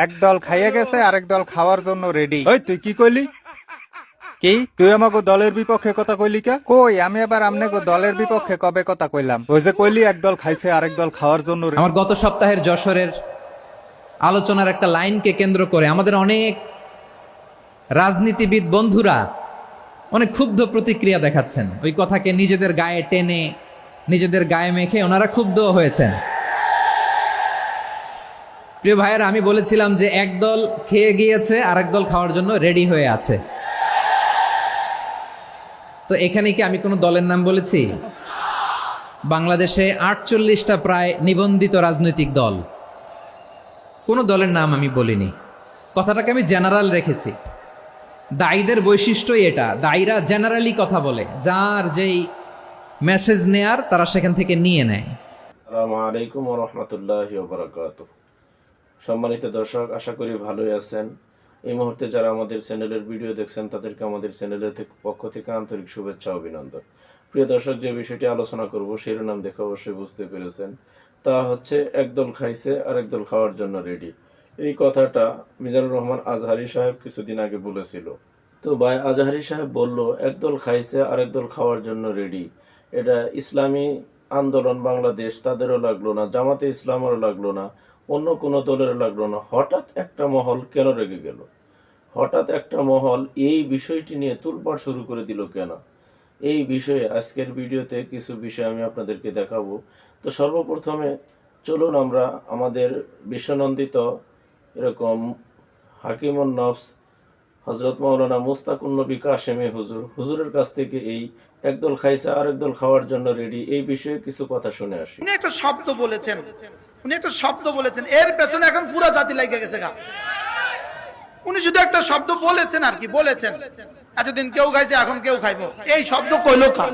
একদল খাইয়ে গেছে আরেক দল খাওয়ার জন্য রেডি। ওই তুই কি কইলি? কি তুই আমাকে দলের বিপক্ষে কথা কইলি? কা কই আমি আবার আমনেগো দলের বিপক্ষে কবে কথা কইলাম? ওই যে কইলি একদল খাইছে আরেক দল খাওয়ার জন্য। আমার গত সপ্তাহের যশোরের আলোচনার একটা লাইনকে কেন্দ্র করে আমাদের অনেক রাজনীতিবিদ বন্ধুরা অনেক ক্ষুব্ধ প্রতিক্রিয়া দেখাচ্ছেন। ওই কথাকে নিজেদের গায়ে টেনে নিজেদের গায়ে মেখে ওনারা ক্ষুব্ধ হয়েছেন। প্রিয় ভাইয়েরা, আমি বলেছিলাম যে একদল খেয়ে গিয়েছে আরেক দল খাওয়ার জন্য রেডি হয়ে আছে। তো এখানে কি আমি কোনো দলের নাম বলেছি? বাংলাদেশে ৪৮টা প্রায় নিবন্ধিত রাজনৈতিক দল, কোনো দলের নাম আমি বলিনি। কথাটাকে আমি জেনারেল রেখেছি। দায়ীদের বৈশিষ্ট্যই এটা, দায়ীরা জেনারেলি কথা বলে, যার যেই মেসেজ নেয়ার তারা সেখান থেকে নিয়ে নেয়। আসসালামু আলাইকুম ওয়া রাহমাতুল্লাহি ওয়া বারাকাতুহু। সম্মানিত দর্শক, আশা করি ভালোই আছেন। এই মুহূর্তে যারা আমাদের চ্যানেলের ভিডিও দেখছেন তাদেরকে আমাদের চ্যানেলের পক্ষ থেকে আন্তরিক শুভেচ্ছা অভিনন্দন। প্রিয় দর্শক, যে বিষয়টি আলোচনা করব শিরোনাম দেখে অবশ্যই বুঝতে পেরেছেন। তা হচ্ছে একদল খাইছে আর একদল খাওয়ার জন্য রেডি। এই কথাটা মিজানুর রহমান আজহারি সাহেব কিছুদিন আগে বলেছিল। তো ভাই আজহারি সাহেব বলল একদল খাইছে আর একদল খাওয়ার জন্য রেডি। এটা ইসলামী আন্দোলন বাংলাদেশ তাদেরও লাগলো না, জামাতে ইসলামেরও লাগলো না, অন্য কোনো দলেরও লাগলো না। হঠাৎ একটা মহল কেন রেগে গেল? হঠাৎ একটা মহল এই বিষয়টি নিয়ে তোলপাড় শুরু করে দিল কেন? এই বিষয়ে আজকের ভিডিওতে কিছু বিষয় আমি আপনাদেরকে দেখাবো। তো সর্বপ্রথমে চলুন আমরা আমাদের বিশ্বনন্দিত এরকম হাকিমুন নফস হযরত মাওলানা মুস্তাকুন নবী কাশেমি হুজুরের কাছ থেকে এই একদল খাইছে আর একদল খাওয়ার জন্য রেডি এই বিষয়ে কিছু কথা শুনে আসি। উনি একটা শব্দ বলেছেন, এর পেছনে এখন পুরো জাতি লেগে গেছে গা। উনি শুধু একটা শব্দ বলেছেন আর কি বলেছেন, এতদিন কেউ খাইছে এখন কেউ খাইবো, এই শব্দ কইলো কা?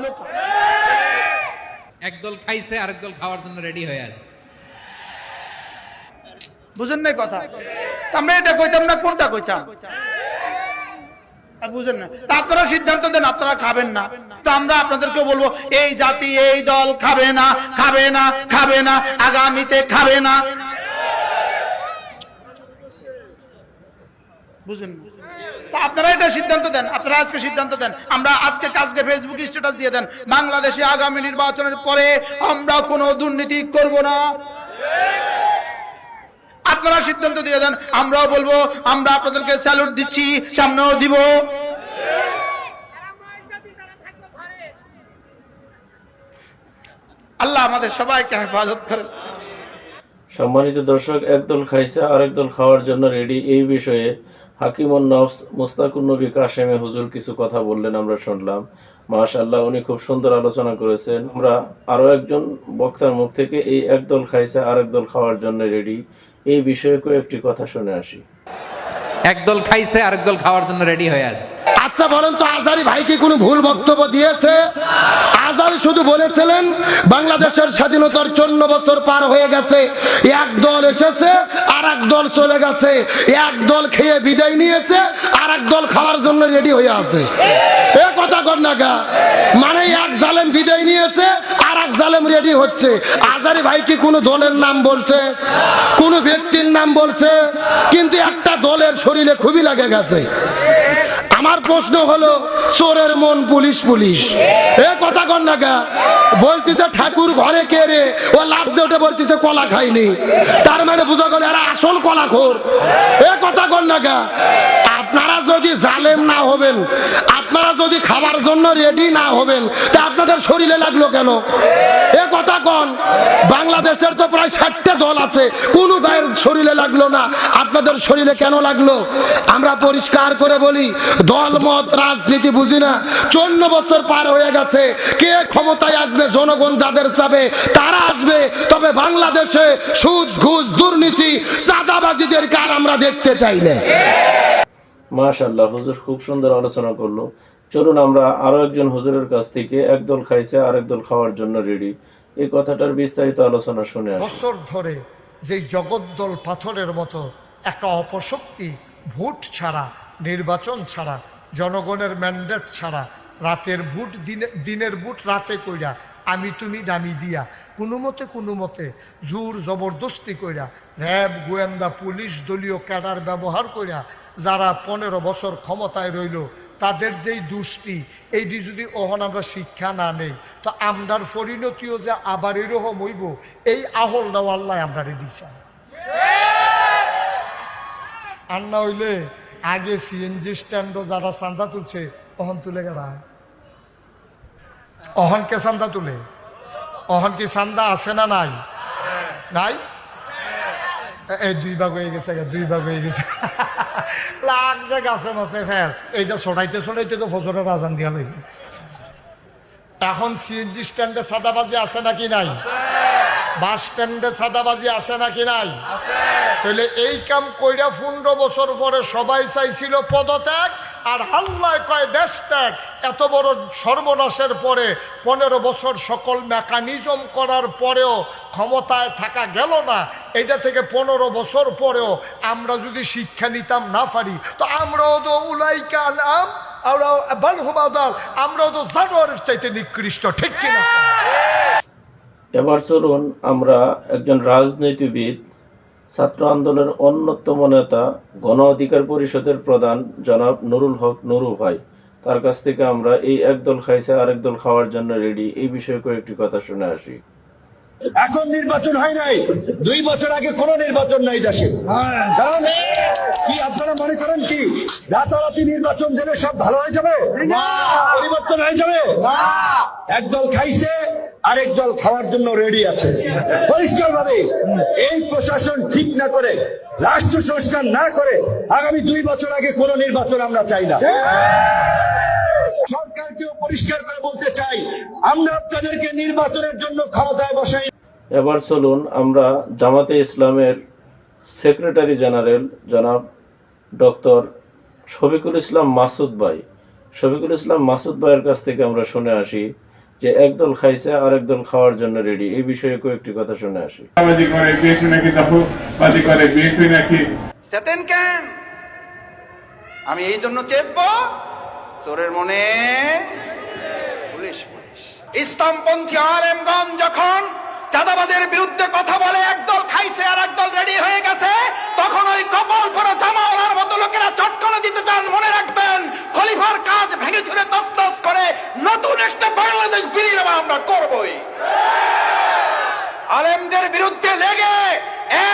একদল খাইছে আরেক দল খাওয়ার জন্য রেডি হয়ে আছে। বুঝেন না কথা? আমরা এটা কইতাম না, কোনটা কইতাম বুঝেন না? তা আপনারা সিদ্ধান্ত দেন, আপনারা খাবেন না, তো আমরা আপনাদেরকে বলবো এই জাতি এই দল খাবে না, খাবে না, খাবে না, আগামীতে খাবে না। বুঝেন? আপনারা এটা সিদ্ধান্ত দেন, আপনারা আজকে সিদ্ধান্ত দেন। আমরা আজকে ফেসবুকে স্ট্যাটাস দিয়ে দেন, বাংলাদেশে আগামী নির্বাচনের পরে আমরা কোনো দুর্নীতি করব না। আপনারা সিদ্ধান্ত দিয়ে দেন, আমরাও বলবো আমরা আপনাদেরকে স্যালুট দিচ্ছি, সামনেও দিব। আল্লাহ আমাদের সবাইকে হেফাজত করেন। সম্মানিত দর্শক, একদল খাইছে আর একদল খাওয়ার জন্য রেডি এই বিষয়ে হাকিমুন নফস মুস্তাকুন নবী কাশেমি হুজুর কিছু কথা বললেন, আমরা শুনলাম। মাশাআল্লাহ, উনি খুব সুন্দর আলোচনা করেছেন। আমরা আরো একজন বক্তার মুখ থেকে এই একদল খাইছে আর একদল খাওয়ার জন্য রেডি এই বিষয়ে কয়েকটি কথা শুনে আসি। একদল খাইছে আরেক দল খাওয়ার জন্য রেডি হয়ে আছে। আচ্ছা বলেন তো, আজহারি ভাই কি কোনো ভুল বক্তব্য দিয়েছে? আজহারি শুধু বলেছিলেন বাংলাদেশের স্বাধীনতার 54 বছর পার হয়ে গেছে, এক দল এসেছে আর এক দল চলে গেছে, এক দল খেয়ে বিদায় নিয়েছে আর এক দল খাওয়ার জন্য রেডি হয়ে আছে। এ কথা কর না গা, মানে এক জালেম বিদায় নিয়েছে আর এক জালেম রেডি হচ্ছে। আজহারি ভাই কি কোনো দলের নাম বলছে, কোনো ব্যক্তির নাম বলছে? কিন্তু একটা দলের শরীরে খুবই লাগে গেছে। আমার প্রশ্ন হলো, চোরের মন পুলিশ পুলিশ, এ কথা কর না গা। বলতেছে ঠাকুর ঘরে কে রে, ও লাভ দিয়ে ওঠে বলতেছে কলা খাইনি, তার মানে বুঝা গেল এরা আসল কলাখোর। এ কথা কর না গা। আপনারা যদি জালেম না হবেন, আপনারা যদি খাবার জন্য রেডি না হবেন, তা আপনাদের শরীরে লাগলো কেন? এ কথা কন। বাংলাদেশের তো প্রায় 60টা দল আছে, কোন গায়ের শরীরে লাগলো না, আপনাদের শরীরে কেন লাগলো? আমরা পরিষ্কার করে বলি, দল মত রাজনীতি বুঝি না। 54 বছর পার হয়ে গেছে, কে ক্ষমতায় আসবে, জনগণ যাদের চাবে তারা আসবে। তবে বাংলাদেশে সুদ ঘুষ দুর্নীতি চাঁদাবাজিদের কার আমরা দেখতে চাই না। মাশাআল্লাহ, হুজুর খুব সুন্দর আলোচনা করলো। চলুন আমরা আরো একজন হুজুরের কাছ থেকে একদল খাইছে আর একদল খাওয়ার জন্য রেডি এই কথাটার বিস্তারিত আলোচনা শুনে আসি। বছর ধরে যে জগদ্দল পাথরের মতো একটা অপশক্তি, ভোট ছাড়া, নির্বাচন ছাড়া, জনগণের ম্যান্ডেট ছাড়া, রাতের ভোট দিনের ভোট রাতে কইরা, আমি তুমি ডামি দিয়া কোনো মতে জোর জবরদস্তি কইরা র্যাব গোয়েন্দা পুলিশ দলীয় ক্যাডার ব্যবহার কইরা যারা 15 বছর ক্ষমতায় রইল তাদের যেই দুষ্টি এইটি যদি ওহন আমরা শিক্ষা না নেই তো আমরার পরিণতিও যে আবার এরকম হইব এই আহল দাও আল্লাহ আমরা দিছে আর না হইলে আগে সিএনজি স্ট্যান্ডও যারা চান্দা তুলছে অহন তুলে গেলা অহনকে চান্দা তুলে অহন কি চান্দা আছে না নাই নাই এই 2 ভাগ হয়ে গেছে 2 ভাগ হয়ে গেছে লাগছে গাছে মাছে ফ্যাস এইটা ছড়াইতে তো ফজরের আজান দিয়া লাগবে এখন সিএনজি স্ট্যান্ডে সাদাবাজি আছে নাকি নাই বাস স্ট্যান্ডে সাদাবাজি আছে নাকি নাই তাহলে এই কাম কইরা 15 বছর পরে সবাই চাইছিল পদত্যাগ আর হাল্লায় কয় দেশ ত্যাগ এত বড় সর্বনাশের পরে 15 বছর সকল মেকানিজম করার পরেও ক্ষমতায় থাকা গেল না এটা থেকে 15 বছর পরেও আমরা যদি শিক্ষা নিতাম না পারি তো আমরাও তো উলাইকা আলাম আমরাও তো জানোয়ারের চাইতে নিকৃষ্ট ঠিক কিনা এবার চলুন আমরা একজন রাজনীতিবিদ ছাত্র আন্দোলনের অন্যতম নেতা গণ অধিকার পরিষদের প্রধান জনাব নুরুল হক নুরু ভাই তার কাছ থেকে আমরা এই একদল খাইছে আরেক দল খাওয়ার জন্য রেডি এই বিষয়ে কয়েকটি কথা শুনে আসি। এখন নির্বাচন হয় নাই, 2 বছর আগে কোন নির্বাচন নাই দেশে। কারণ কি আপনারা মনে করেন কি রাতারাতি নির্বাচন দিলে সব ভালো হয়ে যাবে? পরিবর্তন হয়ে যাবে? একদল খাইছে আরেক দল খাওয়ার জন্য রেডি আছে পরিষ্কার ভাবে। এই প্রশাসন ঠিক না করে, রাষ্ট্র সংস্কার না করে আগামী 2 বছর আগে কোন নির্বাচন আমরা চাই না। সরকারকেও পরিষ্কার করে বলতে চাই, আমরা আপনাদেরকে নির্বাচনের জন্য ক্ষমতায় বসাই। এবার চলুন আমরা জামাতে ইসলামের সেক্রেটারি জেনারেল জনাব ডক্টর শফিকুল ইসলাম মাসুদ ভাইয়ের কাছ থেকে আমরা শুনে আসি যে একদল খাইছে আরেক দল খাওয়ার জন্য রেডি এই বিষয়ে কয়েকটি কথা শুনে আসি। আমি এই জন্য চেতবো চোরের মনে পুলিশ পুলিশ। ইসলামপন্থী আলেমগণ যখন চাঁদাবাজের বিরুদ্ধে কথা বলে একদল খাইছে আর একদল রেডি হয়ে গেছে, তখন ওই কপাল পরা জামাওয়ালার মতো লোকেরা চটকানো দিতে চান। মনে রাখবেন, খলিফার কাজ ভেঙে চুরে তছনছ করে নতুন একটা বাংলাদেশ বিনির্মাণ আমরা করবই। আলেমদের বিরুদ্ধে লেগে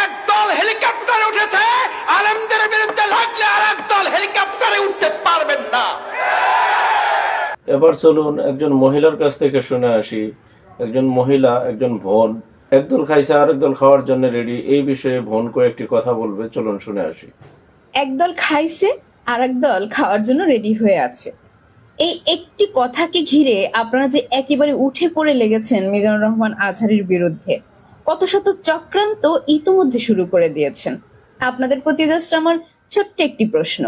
একদল হেলিকপ্টারে উঠেছে, আলেমদের বিরুদ্ধে লাগলে আর একদল হেলিকপ্টারে উঠতে পারবেন না। এবার চলুন একজন মহিলার কাছ থেকে শুনে আসি। একজন মহিলা, একজন বোন, একদল খাইছে আরেক দল খাওয়ার জন্য রেডি এই বিষয়ে বোন কয়েকটি কথা বলবে, চলুন শুনে আসি। একদল খাইছে আর একদল খাওয়ার জন্য রেডি হয়ে আছে, এই একটি কথাকে ঘিরে আপনারা যে একেবারে উঠে পড়ে লেগেছেন মিজানুর রহমান আজহারীর বিরুদ্ধে, কত শত চক্রান্ত ইতিমধ্যে শুরু করে দিয়েছেন। আপনাদের প্রতি জাস্ট আমার ছোট্ট একটি প্রশ্ন,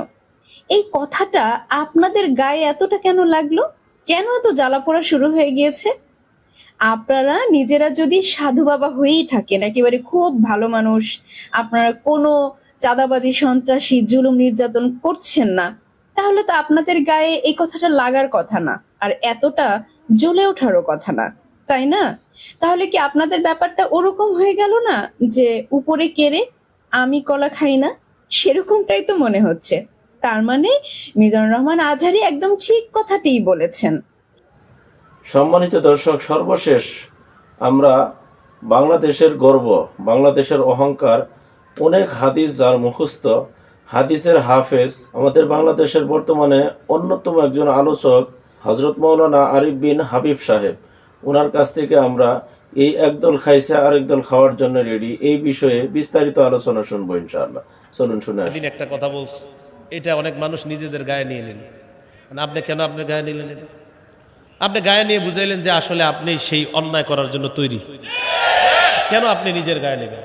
এই কথাটা আপনাদের গায়ে এতটা কেন লাগলো? কেন এত জ্বালা পোড়া শুরু হয়ে গিয়েছে? আপনারা নিজেরা যদি সাধু বাবা হয়েই থাকেন, একেবারে খুব ভালো মানুষ, আপনারা কোনো চাঁদাবাজি সন্ত্রাসী জুলুম নির্যাতন করছেন না, তাহলে তো আপনাদের গায়ে এই কথাটা লাগার কথা না, আর এতটা জ্বলে ওঠারও কথা না, তাই না? তাহলে কি আপনাদের ব্যাপারটা ওরকম হয়ে গেল না যে উপরে কেড়ে আমি কলা খাই না, সেরকমটাই তো মনে হচ্ছে। তার মানে মিজানুর রহমান আজহারী একদম ঠিক কথাটিই বলেছেন। সম্মানিত দর্শক, সর্বশেষ আমরা বাংলাদেশের গর্ব, বাংলাদেশের অহংকার, অনেক হাদিস যার মুখস্থ, হাদিসের হাফেজ, আমাদের বাংলাদেশের বর্তমানে অন্যতম একজন আলোচক হযরত মাওলানা আরিফ বিন হাবিব সাহেব, ওনার কাছ থেকে আমরা এই একদল খাইছে আরেক দল খাওয়ার জন্য রেডি এই বিষয়ে বিস্তারিত আলোচনা শুনবো ইনশাআল্লাহ। চলুন শুনে আসি। একটা কথা বলছি, এটা অনেক মানুষ নিজেদের গায়ে নিয়ে নিলেন। আপনি কেন আপনার গায়ে নিলেন? এটা আপনি গায়ে নিয়ে বুঝাইলেন যে আসলে আপনি সেই অন্যায় করার জন্য তৈরি। কেন আপনি নিজের গায়ে নেবেন?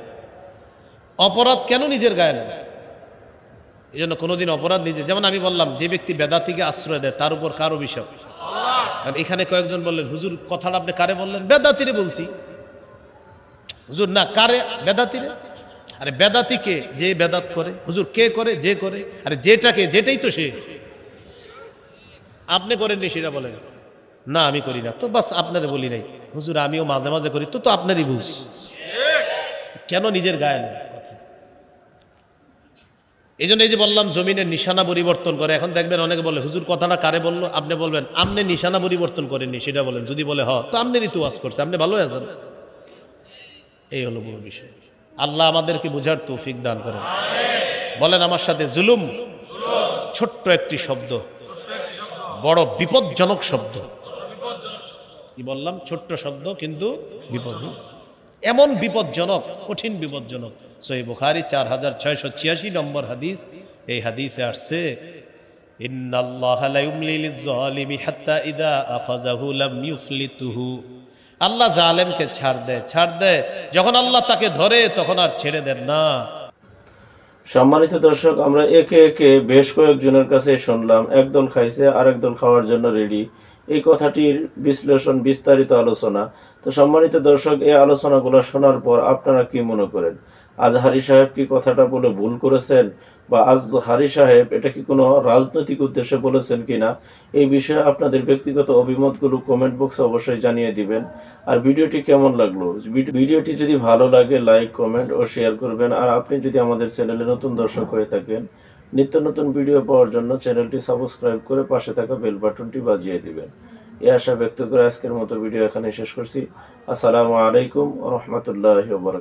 অপরাধ কেন নিজের গায়ে নেবেন? এই জন্য কোনোদিন অপরাধ নিজে, যেমন আমি বললাম, যে ব্যক্তি বেদাতিকে আশ্রয় দেয় তার উপর কার অভিশাপ? এখানে কয়েকজন বললেন, হুজুর কথাটা আপনি কারে বললেন? বেদাতিরে বলছি। হুজুর না, কারে? বেদাতিরে। আরে বেদাতিকে, যে বেদাত করে। হুজুর কে করে? যে করে। আরে যেটাকে, যেটাই তো সে। আপনি করেননি সেটা বলেন। না আমি করি না, তো বাস আপনারে বলি নাই। হুজুর আমিও মাঝে মাঝে করি, তো তো আপনারই ভুলস, কেন নিজের গায়ে না? এই জন্য এই যে বললাম জমিনের নিশানা পরিবর্তন করে, এখন দেখবেন অনেকে বলে হুজুর কথাটা কারে বললো, আপনি বলবেন আপনি নিশানা পরিবর্তন করেননি সেটা বলেন, যদি বলে হ তো আপনি তো ওয়াজ করছে, আপনি ভালো আছেন। এই হলো বড় বিষয়। আল্লাহ আমাদেরকে বুঝার তৌফিক দান করেন। বলেন আমার সাথে, জুলুম ছোট্ট একটি শব্দ, বড় বিপজ্জনক শব্দ। কি বললাম? ছোট্ট শব্দ কিন্তু বিপদ, এমন বিপজ্জনক, কঠিন বিপজ্জনক। সহিহ বুখারী 4686 নম্বর হাদিস, এই হাদিসে আসছে ইন্নাল্লাহা লা ইউমলি লিয-যালিমি হাত্তা ইযা আখাযাহু লাম ইউফলিতুহু। আল্লাহ জালেমকে ছাড় দেয়, যখন আল্লাহ তাকে ধরে তখন আর ছেড়ে দেন না। সম্মানিত দর্শক, আমরা একে একে বেশ কয়েকজনের কাছে শুনলাম একদল খাইছে আরেক দল খাওয়ার জন্য রেডি, এই কথাটির বিশ্লেষণ, বিস্তারিত আলোচনা। তো সম্মানিত দর্শক, এই আলোচনাগুলো শোনার পর আপনারা কি মনে করেন? আজহারী সাহেব কি কথাটা বলে ভুল করেছেন, বা আজহারী সাহেব এটা কি কোনো রাজনৈতিক উদ্দেশ্যে বলেছেন কিনা, এই বিষয়ে আপনাদের ব্যক্তিগত অভিমতগুলো কমেন্ট বক্সে অবশ্যই জানিয়ে দিবেন। আর ভিডিওটি কেমন লাগলো, ভিডিওটি যদি ভালো লাগে লাইক, কমেন্ট ও শেয়ার করবেন। আর আপনি যদি আমাদের চ্যানেলে নতুন দর্শক হয়ে থাকেন, নিত্য নতুন ভিডিও পাওয়ার জন্য চ্যানেলটি সাবস্ক্রাইব করে পাশে থাকা বেল বাটনটি বাজিয়ে দিবেন। এই আশা ব্যক্ত করে আজকের মতো ভিডিও এখানে শেষ করছি। আসসালামু আলাইকুম ওয়া রাহমাতুল্লাহি ওয়া বারাকাতুহু।